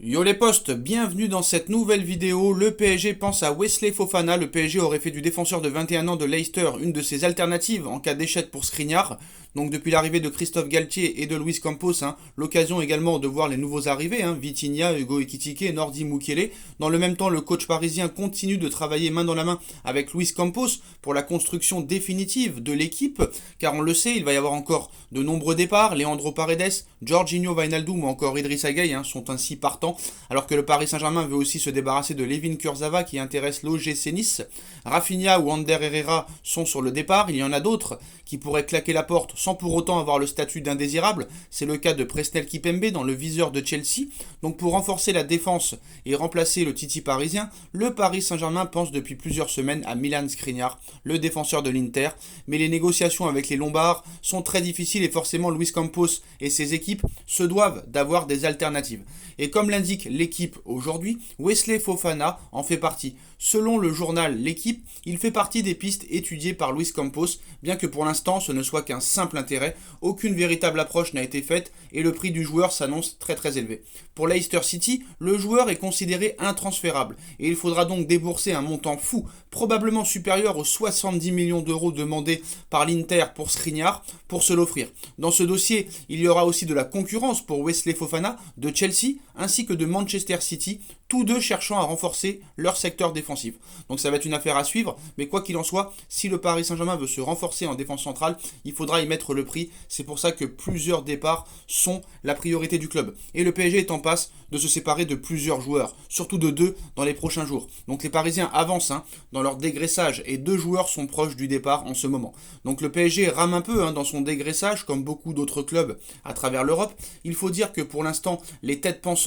Yo les postes, bienvenue dans cette nouvelle vidéo. Le PSG pense à Wesley Fofana. Le PSG aurait fait du défenseur de 21 ans de Leicester une de ses alternatives en cas d'échec pour Skriniar. Donc depuis l'arrivée de Christophe Galtier et de Luis Campos, l'occasion également de voir les nouveaux arrivés, Vitinha, Hugo Ekitike, Nordi Mukiele. Dans le même temps, le coach parisien continue de travailler main dans la main avec Luis Campos pour la construction définitive de l'équipe, car on le sait, il va y avoir encore de nombreux départs. Leandro Paredes, Jorginho Wijnaldum ou encore Idrissa Gueye sont ainsi partants, alors que le Paris Saint-Germain veut aussi se débarrasser de Layvin Kurzawa qui intéresse l'OGC Nice. Rafinha ou Ander Herrera sont sur le départ. Il y en a d'autres qui pourraient claquer la porte sans pour autant avoir le statut d'indésirable. C'est le cas de Presnel Kimpembe dans le viseur de Chelsea. Donc pour renforcer la défense et remplacer le Titi parisien, le Paris Saint-Germain pense depuis plusieurs semaines à Milan Skriniar, le défenseur de l'Inter. Mais les négociations avec les Lombards sont très difficiles et forcément Luis Campos et ses équipes se doivent d'avoir des alternatives. Et comme l'indique l'équipe aujourd'hui, Wesley Fofana en fait partie. Selon le journal L'équipe, il fait partie des pistes étudiées par Luis Campos, bien que pour l'instant ce ne soit qu'un simple intérêt. Aucune véritable approche n'a été faite et le prix du joueur s'annonce très élevé. Pour Leicester City, le joueur est considéré intransférable et il faudra donc débourser un montant fou, probablement supérieur aux 70 millions d'euros demandés par l'Inter pour Skriniar, pour se l'offrir. Dans ce dossier, il y aura aussi de la concurrence pour Wesley Fofana de Chelsea ainsi que de Manchester City, tous deux cherchant à renforcer leur secteur défensif. Donc ça va être une affaire à suivre, mais quoi qu'il en soit, si le Paris Saint-Germain veut se renforcer en défense centrale, il faudra y mettre le prix. C'est pour ça que plusieurs départs sont la priorité du club. Et le PSG est en passe de se séparer de plusieurs joueurs, surtout de deux dans les prochains jours. Donc les Parisiens avancent dans leur dégraissage et deux joueurs sont proches du départ en ce moment. Donc le PSG rame un peu dans son dégraissage comme beaucoup d'autres clubs à travers l'Europe. Il faut dire que pour l'instant, les têtes pensantes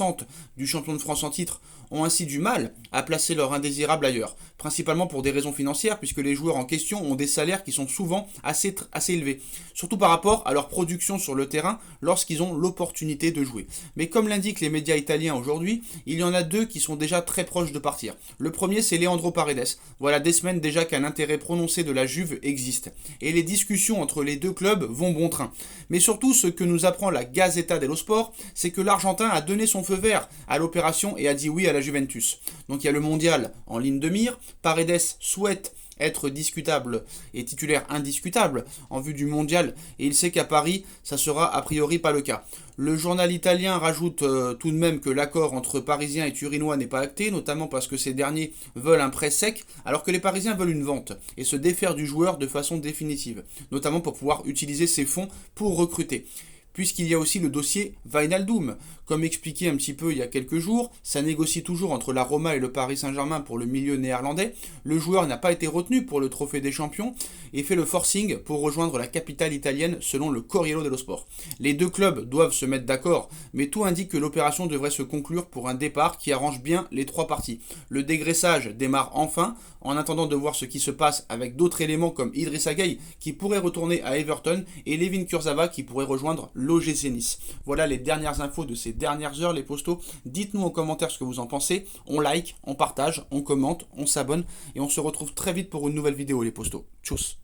du champion de France en titre ont ainsi du mal à placer leur indésirable ailleurs, principalement pour des raisons financières, puisque les joueurs en question ont des salaires qui sont souvent assez élevés, surtout par rapport à leur production sur le terrain lorsqu'ils ont l'opportunité de jouer. Mais comme l'indiquent les médias italiens aujourd'hui, il y en a deux qui sont déjà très proches de partir. Le premier, c'est Leandro Paredes. Voilà des semaines déjà qu'un intérêt prononcé de la Juve existe. Et les discussions entre les deux clubs vont bon train. Mais surtout, ce que nous apprend la Gazzetta dello Sport, c'est que l'Argentin a donné son feu vert à l'opération et a dit oui à la Juventus. Donc il y a le mondial en ligne de mire. Paredes souhaite être discutable et titulaire indiscutable en vue du mondial et il sait qu'à Paris ça sera a priori pas le cas. Le journal italien rajoute tout de même que l'accord entre Parisiens et Turinois n'est pas acté, notamment parce que ces derniers veulent un prêt sec alors que les Parisiens veulent une vente et se défaire du joueur de façon définitive, notamment pour pouvoir utiliser ces fonds pour recruter. Puisqu'il y a aussi le dossier Wijnaldum. Comme expliqué un petit peu il y a quelques jours, ça négocie toujours entre la Roma et le Paris Saint-Germain pour le milieu néerlandais. Le joueur n'a pas été retenu pour le trophée des champions et fait le forcing pour rejoindre la capitale italienne selon le Corriere dello Sport. Les deux clubs doivent se mettre d'accord, mais tout indique que l'opération devrait se conclure pour un départ qui arrange bien les trois parties. Le dégraissage démarre enfin, en attendant de voir ce qui se passe avec d'autres éléments comme Idrissa Gueye qui pourrait retourner à Everton et Layvin Kurzawa qui pourrait rejoindre l'OGC Nice. Voilà les dernières infos de ces dernières heures les postos. Dites-nous en commentaire ce que vous en pensez. On like, on partage, on commente, on s'abonne et on se retrouve très vite pour une nouvelle vidéo les postos. Tchuss.